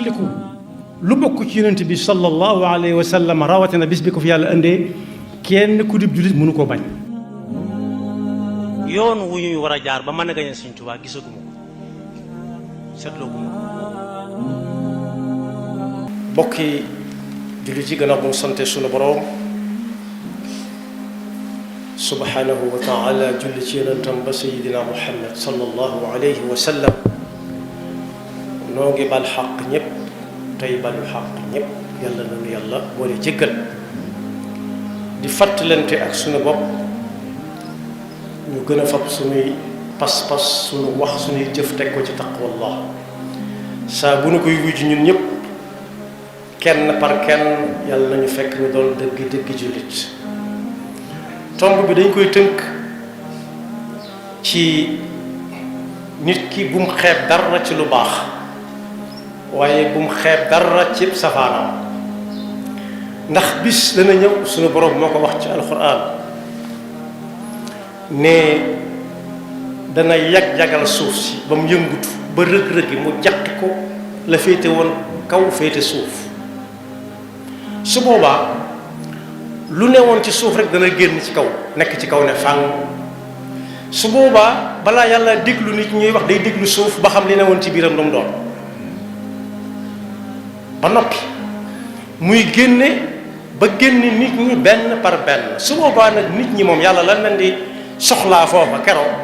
fàttaliku lu bokk ci yonent bi sallallahu alayhi wa sallam rawatina bis bi ko fi yàlla indee kenn ku dib jullit mënu koo bañ. yoon wu ñuy war a jaar ba mën a gañe Sëñ Tuubaa gisaguma ko seetlooguma ko. bokki jullit yi gannaaw bu mu sante sunu boroom subhanahu wa taala julli ci yonentam ba sayidina muhammad sallallahu alayhi wa sallam noo ngi bal xaq ñëpp tey balu xaq ñëpp yàlla nanu yàlla boole jéggal di fàttalante ak sunu bopp ñu gën a fab sunuy pas-pas sunu wax sunuy jëf teg ko ci taqwallah saa bu nu koy wujj ñun ñëpp kenn par kenn yàlla nañu fekk ñu doon dëgg jullit tomb bi dañ koy tënk ci nit ki bu mu xeeb dara ci lu baax waaye bu mu xeeb dara ci safaanam ndax bis dana ñëw suñu borom moo ko wax ci alxuraan ne dana yag-yagal suuf si ba mu yëngutu ba rëg-rëgi mu jaqi ko la féete woon kaw féete suuf su boobaa lu ne woon ci suuf rek dana génn ci kaw nekk ci kaw ne fàng su boobaa balaa yàlla déglu nit ñuy wax day déglu suuf ba xam li ne woon ci biiram lu mu doon ba noppi muy génne ba génne nit ñi benn par benn su boobaa nag nit ñi moom yàlla lan leen di soxlaa foofa keroog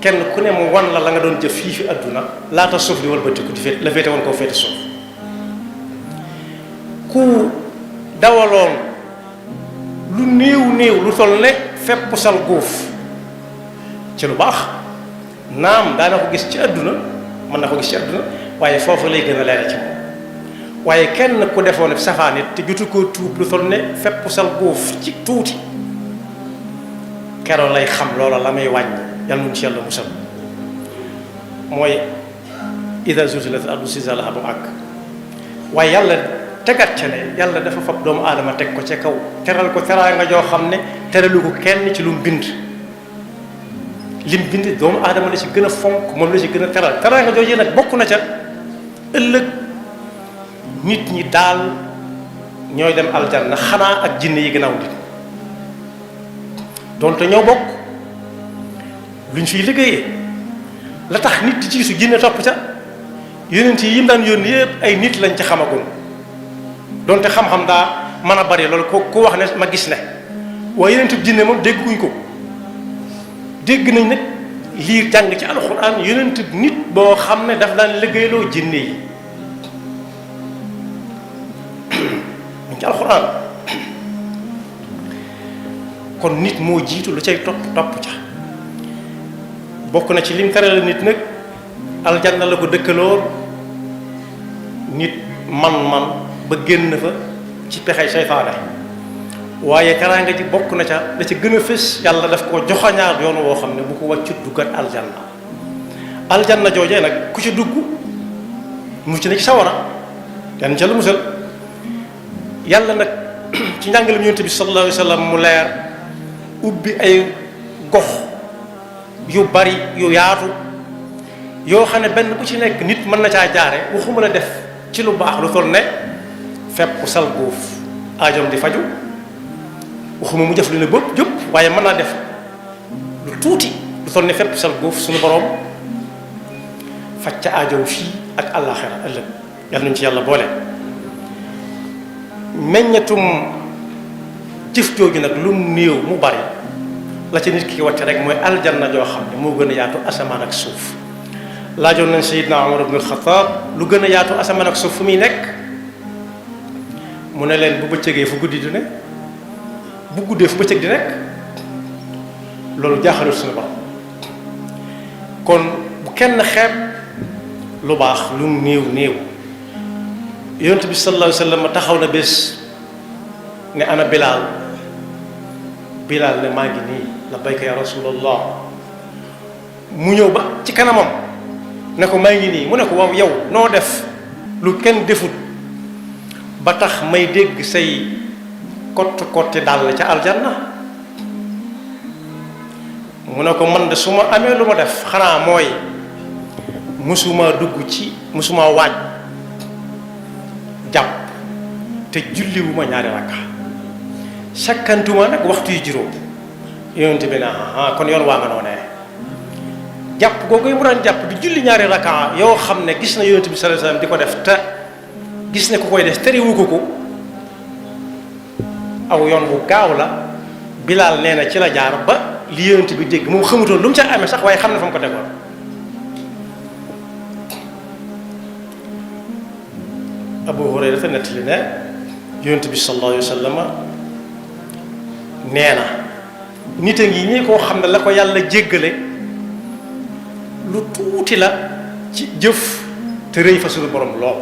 kenn ku ne mu wan la nga doon jëf fii fi àdduna laata suuf di walbatiku di féet la féete woon koo féete suuf ku dawaloon lu néew lu toll ne fépp sal góof ci lu baax naam daana ko gis ci àdduna mën na ko gis ci àdduna waaye foofu lay gën a leere ci moom waaye kenn ku defoon safaan it te jotu koo tuub lu toll ne fépp sal góof ci tuuti keroog lay xam loola la may wàññi yàlla nu ci yàlla musal mooy ida zulzilatil ardu zilzalaha ba mu àgg waaye yàlla tegat ca ne yàlla dafa fab doomu aadama teg ko ca kaw teral ko teraanga joo xam ne teralu ko kenn ci lu mu bind lim bind doomu aadama la ci gën a fonk moom la ci gën a teral teraanga jooju nag bokk na ca ëllëg nit ñi daal ñooy dem aljanna xanaa ak jinne yi gannaaw nit donte ñoo bokk luñ fiy liggéeyee la tax nit di jiitu jinne topp ca yonent yi yim daan yónni yëpp ay nit lañ ci xamagul donte xam-xam daa mën a bari loolu ku wax ne ma gis ne waaye yonent jinne moom dégguñ ko dégg nañ nag liir jàng ci alxuraan yonent nit boo xam ne daf daan liggéeyloo jinne yi mu ci alxuraan kon nit moo jiitu lu cay topp ca bokk na ci lim terale nit nag aljanna la ko dëkkaloon nit man ba génn fa ci pexey seytaane waaye teraanga ji bokk na ca la ca gën a fës yàlla daf ko joxañaar yoon woo xam ne bu ko wàccut duggat aljanna joojee nag ku ci dugg mucc na ci sawara yan ca la musal yàlla nag ci njàngalem yonent bi sallallahu alayhi wa sallam mu leer ubbi ay gox yu bari yu yaatu yoo xam ne benn bu ci nekk nit mën na caa jaare waxuma la def ci lu baax lu toll ne fepp sal góof aajoom di faju waxuma mu jëf lu ne bëpp jëpp waaye mën naa def lu tuuti lu toll ne fepp sal góof suñu boroom faj ca aajoom fii ak àllaaxira ëllëg yàlla nañu ci yàlla boole meññatum jëf jooju nag lu mu néew mu bari la ci nit ki wàcc rek mooy aljanna joo xam ne moo gën a yaatu asamaan ak suuf laajoon nañ Seydina Umar ibn Xattaab lu gën a yaatu asamaan ak suuf fu muy nekk mu ne leen bu bëccëgee fu guddi di ne bu guddee fu bëccëg di nekk loolu jaaxalul suñu borom kon bu kenn xeeb lu baax lu mu néew yonent bi sallallahu alayhi wa sallam taxaw na bés ne ana Bilaal ne maa ngi nii labbayka ya rasulallah mu ñëw ba ci kanamam ne ko maa ngi nii mu ne ko waaw yow noo def lu kenn defut ba tax may dégg say kotti dàll ca aljanna mu ne ko man de su ma amee lu ma def xanaa mooy musuma waaj jàpp te julliwuma ñaari rakka sakkantuma nag waxtu yu juróom yonent bi naa kon yoon waa nga noonee jàpp googu yi mu daan jàpp di julli ñaari rakka yoo xam ne gis na yonent bi sallallahu alayhi wasallam di ko def te gis ne ku koy def terewu ko aw yoon bu gaaw la Bilaal nee na ci la jaar ba li yonent bi dégg moom xamutoon lu mu ca amee sax waaye xam na fa mu ko tegoon Abu Hurayra dafa nettali ne yonent bi sallallahu alayhi wa sallam nee na nit a ngi ñi koo xam ne la ko yàlla jéggale lu tuuti la ci jëf te rëy fa suñu borom lool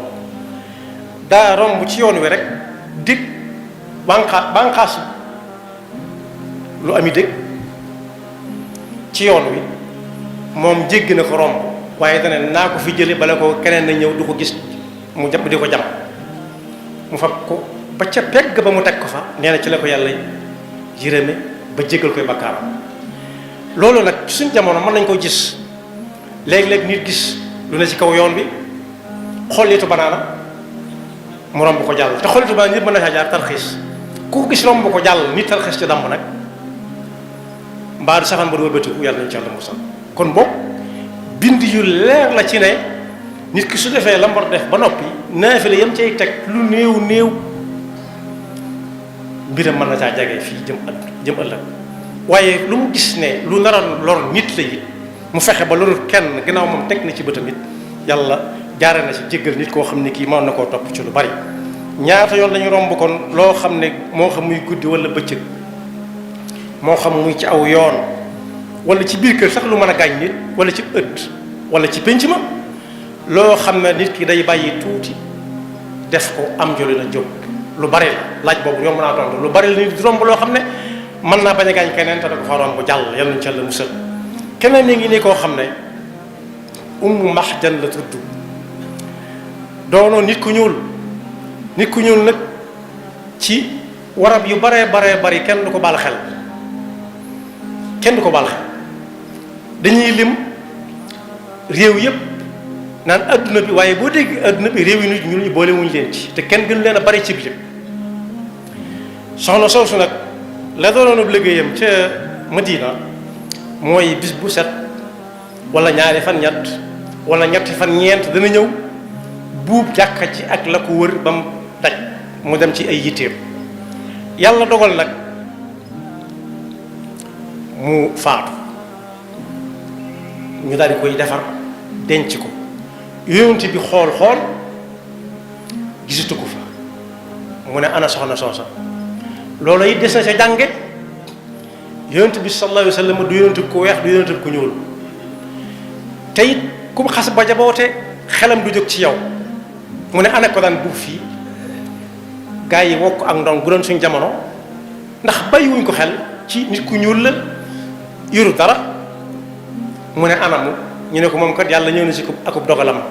daa romb ci yoon wi rek dig banqaas lu ami dëgg ci yoon wi moom jéggi na ko romb waaye dana naa ko fi jële bala ko keneen na ñëw du ko gis mu jàpp di ko jam mu fab ko ba ca pegg ba mu teg ko fa nee na ci la ko yàlla yërëme ba jéggal koy bakkaaram loolu nag ci suñ jamono mën nañ ko gis léeg-léeg nit gis lu ne ci kaw yoon bi xollitu banaana mu romb ko jàll te xollitu banaana nit mën na caa jaar tarxiis ku ko gis romb ko jàll nit tarxiis ci damb nag mbaa du safaan ba du wëlbatiku yàlla nañu ci yàlla musal kon boobu bind yu leer la ci ne nit ki su defee la mu war a def ba noppi naafila yam cay teg lu néew mbiram mën na caa jage fii jëm ëllëg waaye lu mu gis ne lu nar a lor nit la it mu fexe ba lorul kenn ginnaaw moom teg na ci bëtam it yàlla jaare na ci jéggal nit koo xam ne kii mën na koo topp ci lu bari ñaata yoon lañu romb kon loo xam ne moo xam muy guddi wala bëccëg moo xam muy ci aw yoon wala ci biir kër sax lu mën a gaañ nit wala ci ëtt wala ci pénc ma loo xam ne nit ki day bàyyi tuuti def ko am joli na jóg lu bari la laaj boobu yomb naa tontu lu bari la nit di romb loo xam ne mën naa bañ a gaañ keneen te da ko fa romb jàll yàlla nañu ci Yàlla musal keneen ni ngi nii koo xam ne Ummu Mahjan la tudd doonoo nit ku ñuul nag ci warab yu baree bari kenn du ko baal xel dañuy lim réew yépp naan adduna bi waaye boo dégg adduna bi réew yi nit ñuul ñu boole wuñu leen ci te kenn gënu leen a bari ci biir soxna soosu nag la doonoon ab liggéeyam ca Madina mooy bis bu set wala ñaari fan ñett wala ñetti fan ñeent dana ñëw buub jàkka ji ak la ko wër ba mu daj mu dem ci ay yitteem yàlla dogal nag mu faatu ñu daal di koy defar denc ko yonent bi xool gisatu ko fa mu ne ana soxna soosa loolu it des na sa jànge yonent bi sallallahu alayhi wa sallam du yonent ku weex du yonent ku ñuul te it ku mu xas ba jaboote xelam du jóg ci yow mu ne ana ko daan buub fii gaa yi wokk ak ndong gu doon suñ jamono ndax bàyyiwuñ ko xel ci nit ku ñuul la yoru dara mu ne anamu ñu ne ko moom kat yàlla ñëw na si ko akub dogalam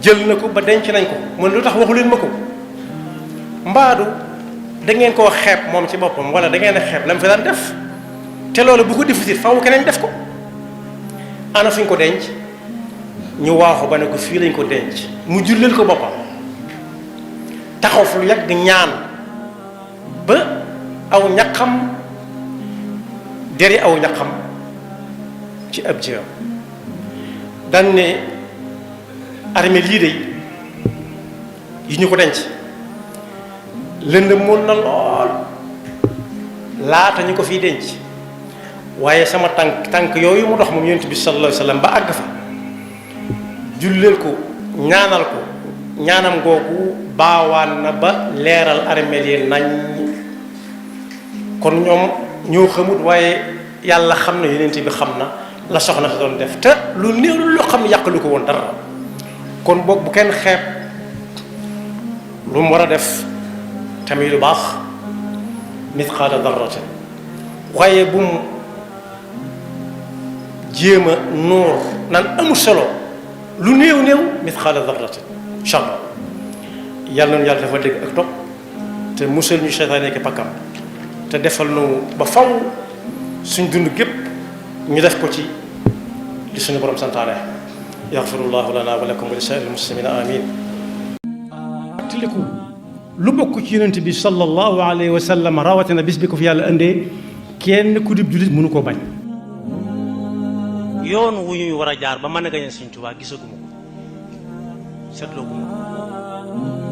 jël na ko ba denc nañ ko mu ne lu tax waxu leen ma ko mbaadu da ngeen koo xeeb moom ci boppam wala da ngeen a xeeb la mu fi daan def te loolu bu ko defutit faaw keneen def ko ana fuñ ko denc ñu waaxu ba ne ko fii lañ ko denc mu julleel ko boppam taxaw fu lu yàgg ñaan ba aw ñaqam deri aw ñaqam ci ab jëm dan ne armée lii de yi ñu ko denc lëndëmoon na lool laata ñu ko fiy denc waaye sama tànk yooyu mu dox moom yonent bi sallallahu alayhi wa sallam ba àgg fa julleel ko ñaanal ko ñaanam googu baawaan na ba leeral armée yi nañ kon ñoom ñoo xamut waaye yàlla xam na yonent bi xam na la soxna sa doon def te lu néew loo xam ne yàqalu ko woon dara kon boog bu kenn xeeb lu mu war a def tamit lu baax misqaala darratin waaye bu mu jéem a noor naan amul solo lu néew misqaala darratin incha allah yàlla na yàlla dafa dégg ak topp te musal ñu seytaane ak pakkam te defal nu ba faw suñ dund gépp ñu def ko ci li suñu borom santaane yaxfirullahu lana wa lakum wa li saa'iril muslimina amin fàttaliku lu bokk ci yonent bi sallallahu alayhi wa sallam rawatina bis bi ko fi yàlla indee kenn ku dib jullit mënu koo bañ. yoon wu ñuy war a jaar ba mën a gañe Sëñ Tuubaa gisaguma ko seetloo guma ko